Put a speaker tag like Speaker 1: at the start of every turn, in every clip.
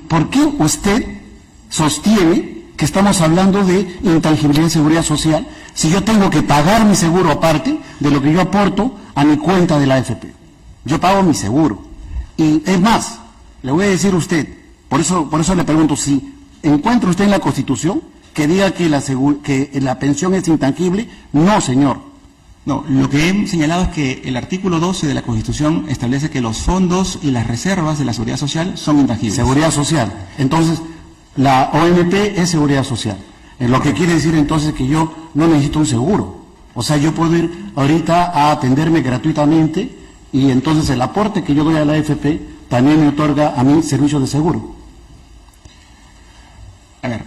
Speaker 1: ¿por qué usted sostiene que estamos hablando de intangibilidad de seguridad social si yo tengo que pagar mi seguro aparte de lo que yo aporto a mi cuenta de la AFP? Yo pago mi seguro. Y es más, le voy a decir a usted, por eso le pregunto, si encuentra usted en la Constitución que diga que la pensión es intangible. No, señor.
Speaker 2: No, lo que he señalado es que el artículo 12 de la Constitución establece que los fondos y las reservas de la Seguridad Social son intangibles.
Speaker 1: Seguridad Social. Entonces, la OMP es Seguridad Social. Lo que quiere decir entonces que yo no necesito un seguro. O sea, yo puedo ir ahorita a atenderme gratuitamente y entonces el aporte que yo doy a la AFP también me otorga a mí servicios de seguro.
Speaker 2: A ver,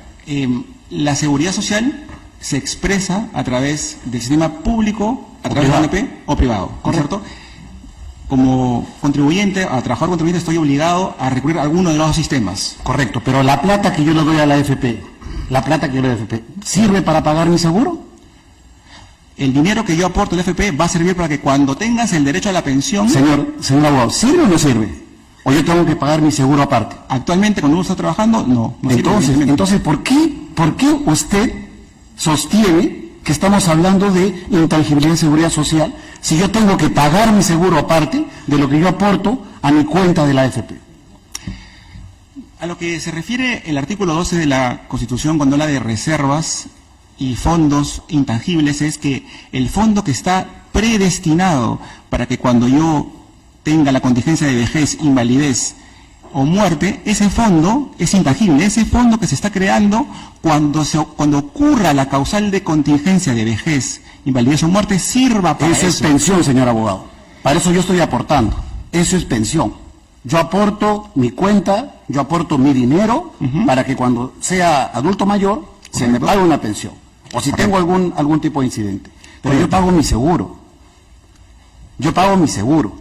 Speaker 2: la Seguridad Social se expresa a través del sistema público, a través de la OMP o privado, ¿correcto? Como contribuyente, a trabajador contribuyente, estoy obligado a recurrir a alguno de los dos sistemas.
Speaker 1: Correcto, pero la plata que yo le doy a la AFP, ¿sirve para pagar mi seguro?
Speaker 2: El dinero que yo aporto al AFP va a servir para que cuando tengas el derecho a la pensión...
Speaker 1: Señor abogado, ¿sirve o no sirve? ¿O yo tengo que pagar mi seguro aparte?
Speaker 2: Actualmente, cuando uno está trabajando, no
Speaker 1: sirve. Entonces, ¿por qué usted sostiene que estamos hablando de intangibilidad de seguridad social si yo tengo que pagar mi seguro aparte de lo que yo aporto a mi cuenta de la AFP?
Speaker 2: A lo que se refiere el artículo 12 de la Constitución cuando habla de reservas y fondos intangibles es que el fondo que está predestinado para que cuando yo tenga la contingencia de vejez, invalidez o muerte, ese fondo es intangible. Ese fondo que se está creando cuando ocurra la causal de contingencia de vejez, invalidez o muerte, sirva para eso.
Speaker 1: Eso es pensión, señor abogado. Para eso yo estoy aportando. Eso es pensión. Yo aporto mi cuenta, yo aporto mi dinero para que cuando sea adulto mayor se me pague una pensión. O si tengo algún tipo de incidente. Pero yo pago mi seguro. Yo pago mi seguro.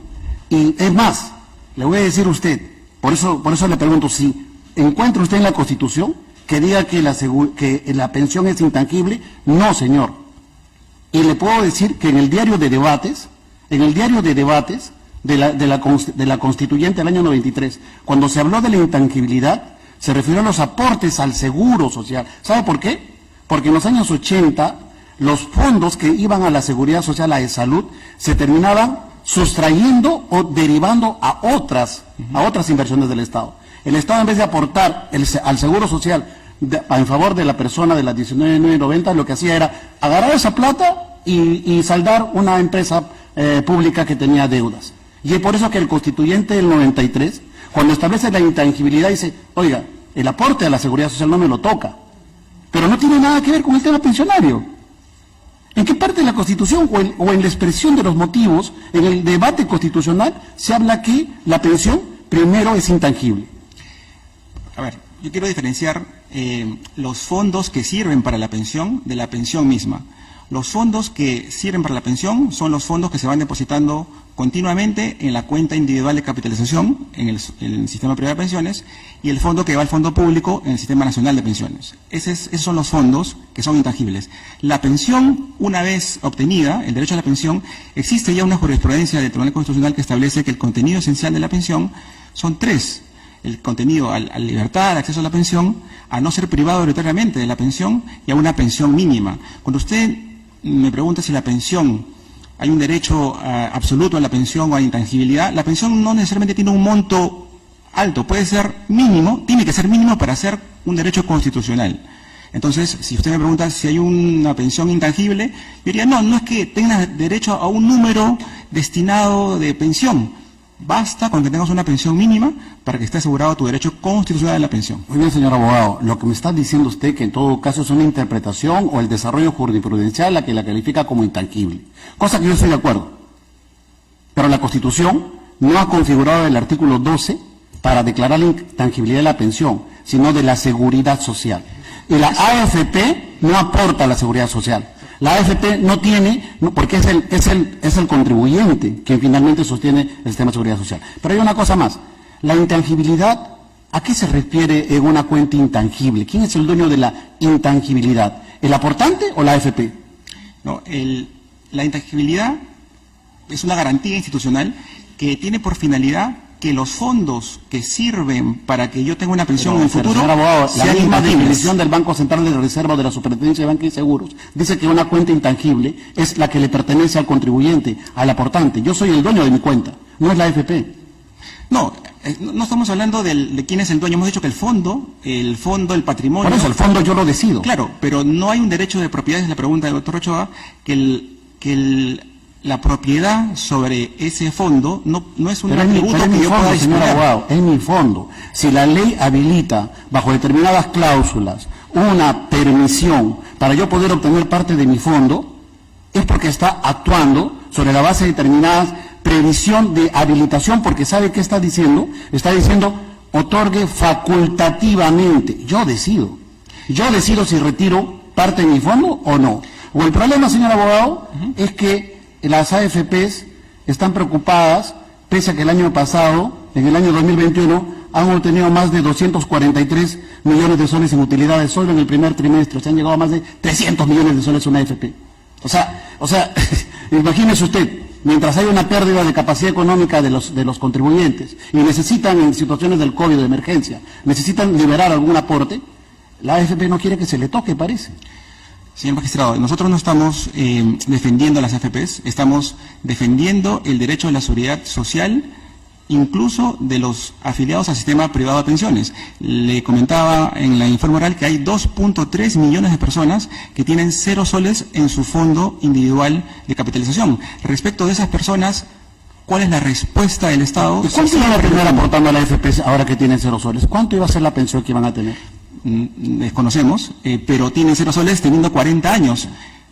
Speaker 1: Y es más, le voy a decir a usted, por eso le pregunto, si encuentra usted en la Constitución que diga que la pensión es intangible. No, señor. Y le puedo decir que en el diario de debates de la Constituyente del año 93, cuando se habló de la intangibilidad, se refirió a los aportes al seguro social. ¿Sabe por qué? Porque en los años 80, los fondos que iban a la Seguridad Social, a la de salud, se terminaban sustrayendo o derivando a otras inversiones del Estado. El Estado, en vez de aportar al Seguro Social en favor de la persona de las 19.990, lo que hacía era agarrar esa plata y saldar una empresa pública que tenía deudas. Y es por eso que el Constituyente del 93, cuando establece la intangibilidad, dice, oiga, el aporte a la Seguridad Social no me lo toca, pero no tiene nada que ver con el tema pensionario. ¿En qué parte de la Constitución o en la expresión de los motivos, en el debate constitucional, se habla que la pensión primero es intangible?
Speaker 2: A ver, yo quiero diferenciar los fondos que sirven para la pensión de la pensión misma. Los fondos que sirven para la pensión son los fondos que se van depositando continuamente en la cuenta individual de capitalización en el sistema privado de pensiones y el fondo que va al fondo público en el sistema nacional de pensiones. Esos son los fondos que son intangibles. La pensión, una vez obtenida, el derecho a la pensión, existe ya una jurisprudencia del Tribunal Constitucional que establece que el contenido esencial de la pensión son tres: el contenido a libertad, al acceso a la pensión, a no ser privado obligatoriamente de la pensión y a una pensión mínima. Cuando usted me pregunta si la pensión, hay un derecho absoluto a la pensión o a intangibilidad, la pensión no necesariamente tiene un monto alto, puede ser mínimo, tiene que ser mínimo para ser un derecho constitucional. Entonces, si usted me pregunta si hay una pensión intangible, yo diría, no es que tengas derecho a un número destinado de pensión. Basta con que tengas una pensión mínima para que esté asegurado tu derecho constitucional a la pensión.
Speaker 1: Muy bien, señor abogado. Lo que me está diciendo usted que en todo caso es una interpretación o el desarrollo jurisprudencial la que la califica como intangible. Cosa que yo estoy de acuerdo. Pero la Constitución no ha configurado el artículo 12 para declarar la intangibilidad de la pensión, sino de la seguridad social. Y la AFP no aporta a la seguridad social. La AFP no tiene, porque es el contribuyente quien finalmente sostiene el sistema de seguridad social. Pero hay una cosa más. La intangibilidad, ¿a qué se refiere en una cuenta intangible? ¿Quién es el dueño de la intangibilidad? ¿El aportante o la AFP?
Speaker 2: No, la intangibilidad es una garantía institucional que tiene por finalidad que los fondos que sirven para que yo tenga una pensión en el futuro
Speaker 1: Señor abogado, la
Speaker 2: sean
Speaker 1: misma
Speaker 2: intangibles.
Speaker 1: definición del Banco Central de Reserva o de la Superintendencia de Banca y Seguros dice que una cuenta intangible es la que le pertenece al contribuyente, al aportante. Yo soy el dueño de mi cuenta, no es la AFP.
Speaker 2: No, no estamos hablando de quién es el dueño. Hemos dicho que el fondo, el patrimonio...
Speaker 1: Por eso, el fondo yo lo decido.
Speaker 2: Claro, pero no hay un derecho de propiedad, es la pregunta del doctor Ochoa, la propiedad sobre ese fondo no es un
Speaker 1: Pero
Speaker 2: atributo
Speaker 1: es
Speaker 2: que
Speaker 1: mi
Speaker 2: yo pueda
Speaker 1: fondo, señor
Speaker 2: disponer.
Speaker 1: abogado, es mi fondo. Si la ley habilita, bajo determinadas cláusulas, una permisión para yo poder obtener parte de mi fondo, es porque está actuando sobre la base de determinadas previsión de habilitación, porque ¿sabe qué está diciendo? Está diciendo, otorgue facultativamente. Yo decido si retiro parte de mi fondo o no. O el problema, señor abogado, es que las AFPs están preocupadas, pese a que el año pasado, en el año 2021, han obtenido más de 243 millones de soles en utilidades solo en el primer trimestre. Se han llegado a más de 300 millones de soles una AFP. O sea, imagínese usted, mientras hay una pérdida de capacidad económica de los contribuyentes y necesitan, en situaciones del COVID de emergencia, necesitan liberar algún aporte, la AFP no quiere que se le toque, parece.
Speaker 2: Señor magistrado, nosotros no estamos defendiendo a las AFPs, estamos defendiendo el derecho a la seguridad social, incluso de los afiliados al sistema privado de pensiones. Le comentaba en la informe oral que hay 2.3 millones de personas que tienen 0 soles en su fondo individual de capitalización. Respecto de esas personas, ¿cuál es la respuesta del Estado?
Speaker 1: ¿Y cuánto iban a tener aportando a la AFP ahora que tienen 0 soles? ¿Cuánto iba a ser la pensión que iban a tener?
Speaker 2: Desconocemos, pero tienen 0 soles teniendo 40 años.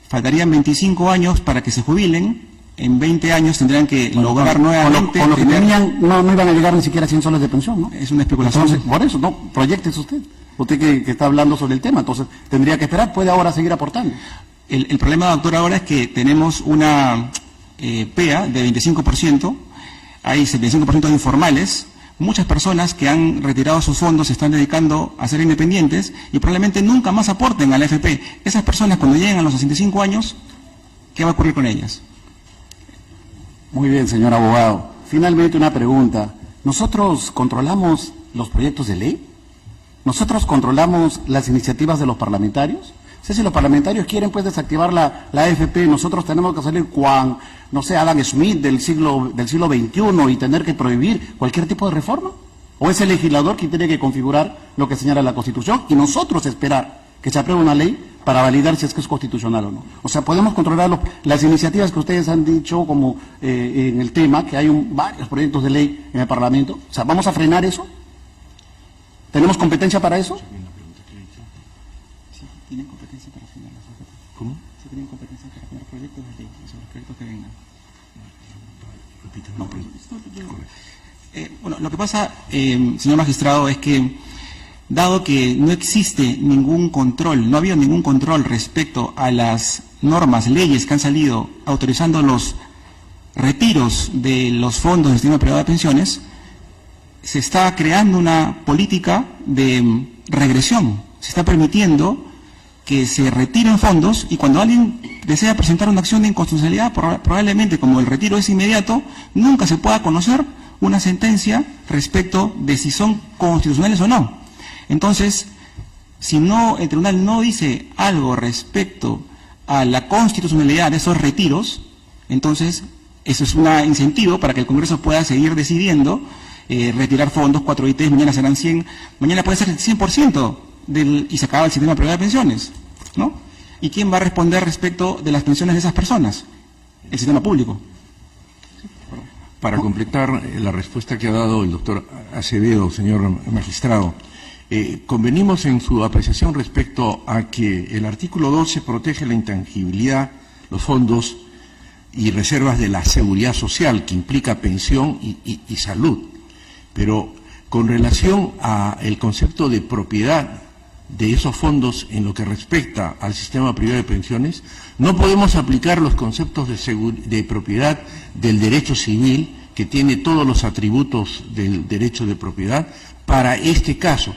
Speaker 2: Faltarían 25 años para que se jubilen. En 20 años tendrán que lograr nuevamente...
Speaker 1: Con lo que tenían, no iban a llegar ni siquiera a 100 soles de pensión, ¿no?
Speaker 2: Es una especulación.
Speaker 1: Entonces, por eso, no, proyéctese usted. Usted que está hablando sobre el tema, entonces tendría que esperar, puede ahora seguir aportando.
Speaker 2: El problema, doctor, ahora es que tenemos una PEA de 25%, hay 75% informales, muchas personas que han retirado sus fondos se están dedicando a ser independientes y probablemente nunca más aporten a la AFP. Esas personas, cuando lleguen a los 65 años, ¿qué va a ocurrir con ellas?
Speaker 1: Muy bien, señor abogado. Finalmente una pregunta. ¿Nosotros controlamos los proyectos de ley? ¿Nosotros controlamos las iniciativas de los parlamentarios? O sea, si los parlamentarios quieren pues desactivar la AFP, nosotros tenemos que salir Juan, no sé, Adam Smith del siglo XXI y tener que prohibir cualquier tipo de reforma. ¿O es el legislador quien tiene que configurar lo que señala la Constitución y nosotros esperar que se apruebe una ley para validar si es que es constitucional o no? O sea, podemos controlar las iniciativas que ustedes han dicho como en el tema, que hay varios proyectos de ley en el Parlamento. O sea, ¿vamos a frenar eso? ¿Tenemos competencia para eso?
Speaker 2: Sí, tienen competencia para frenar las AFP.
Speaker 1: ¿Cómo?
Speaker 2: Sí, tienen competencia para frenar proyectos de ley, sobre los proyectos que vengan. Bueno, lo que pasa, señor magistrado, es que dado que no existe ningún control, no ha habido ningún control respecto a las normas, leyes que han salido autorizando los retiros de los fondos del sistema privado de pensiones, se está creando una política de regresión. Se está permitiendo que se retiren fondos y cuando alguien desea presentar una acción de inconstitucionalidad, probablemente como el retiro es inmediato, nunca se pueda conocer una sentencia respecto de si son constitucionales o no. Entonces, si el tribunal no dice algo respecto a la constitucionalidad de esos retiros, entonces eso es un incentivo para que el Congreso pueda seguir decidiendo retirar fondos, 4 ITs, mañana serán 100, mañana puede ser el 100% y se acaba el sistema privado de pensiones, ¿no? ¿Y quién va a responder respecto de las pensiones de esas personas? El sistema público.
Speaker 3: Para completar la respuesta que ha dado el doctor Acevedo, señor magistrado, convenimos en su apreciación respecto a que el artículo 12 protege la intangibilidad, los fondos y reservas de la seguridad social, que implica pensión y salud. Pero con relación al concepto de propiedad de esos fondos en lo que respecta al sistema privado de pensiones, no podemos aplicar los conceptos de propiedad del derecho civil, que tiene todos los atributos del derecho de propiedad, para este caso.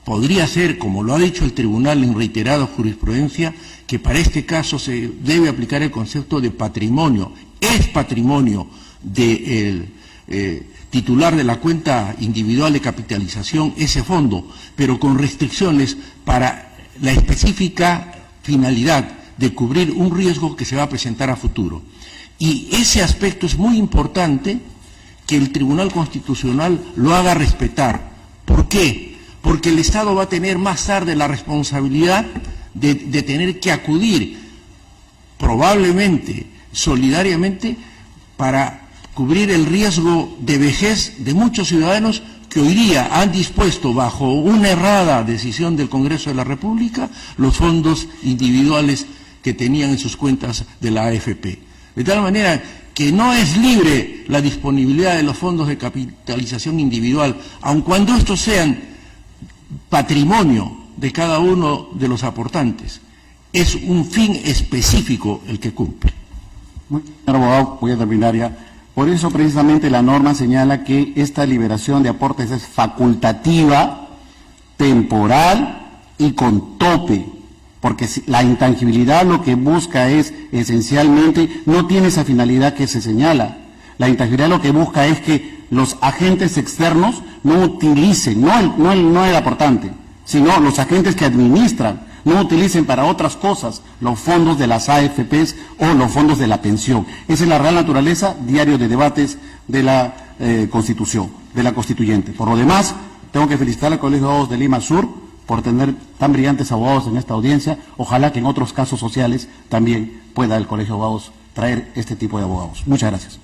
Speaker 3: Podría ser, como lo ha dicho el tribunal en reiterada jurisprudencia, que para este caso se debe aplicar el concepto de patrimonio. Es patrimonio del titular de la cuenta individual de capitalización ese fondo, pero con restricciones para la específica finalidad de cubrir un riesgo que se va a presentar a futuro. Y ese aspecto es muy importante que el Tribunal Constitucional lo haga respetar. ¿Por qué? Porque el Estado va a tener más tarde la responsabilidad de tener que acudir, probablemente, solidariamente, para cubrir el riesgo de vejez de muchos ciudadanos que hoy día han dispuesto, bajo una errada decisión del Congreso de la República, los fondos individuales que tenían en sus cuentas de la AFP. De tal manera que no es libre la disponibilidad de los fondos de capitalización individual, aun cuando estos sean patrimonio de cada uno de los aportantes. Es un fin específico el que cumple.
Speaker 1: Señor abogado, voy a terminar ya. Por eso precisamente la norma señala que esta liberación de aportes es facultativa, temporal y con tope, porque la intangibilidad lo que busca es esencialmente, no tiene esa finalidad que se señala. La intangibilidad lo que busca es que los agentes externos no utilicen, no el aportante, sino los agentes que administran, no utilicen para otras cosas los fondos de las AFPs o los fondos de la pensión. Esa es la real naturaleza, diario de debates de la Constitución, de la Constituyente. Por lo demás, tengo que felicitar al Colegio de Abogados de Lima Sur por tener tan brillantes abogados en esta audiencia. Ojalá que en otros casos sociales también pueda el Colegio de Abogados traer este tipo de abogados. Muchas gracias.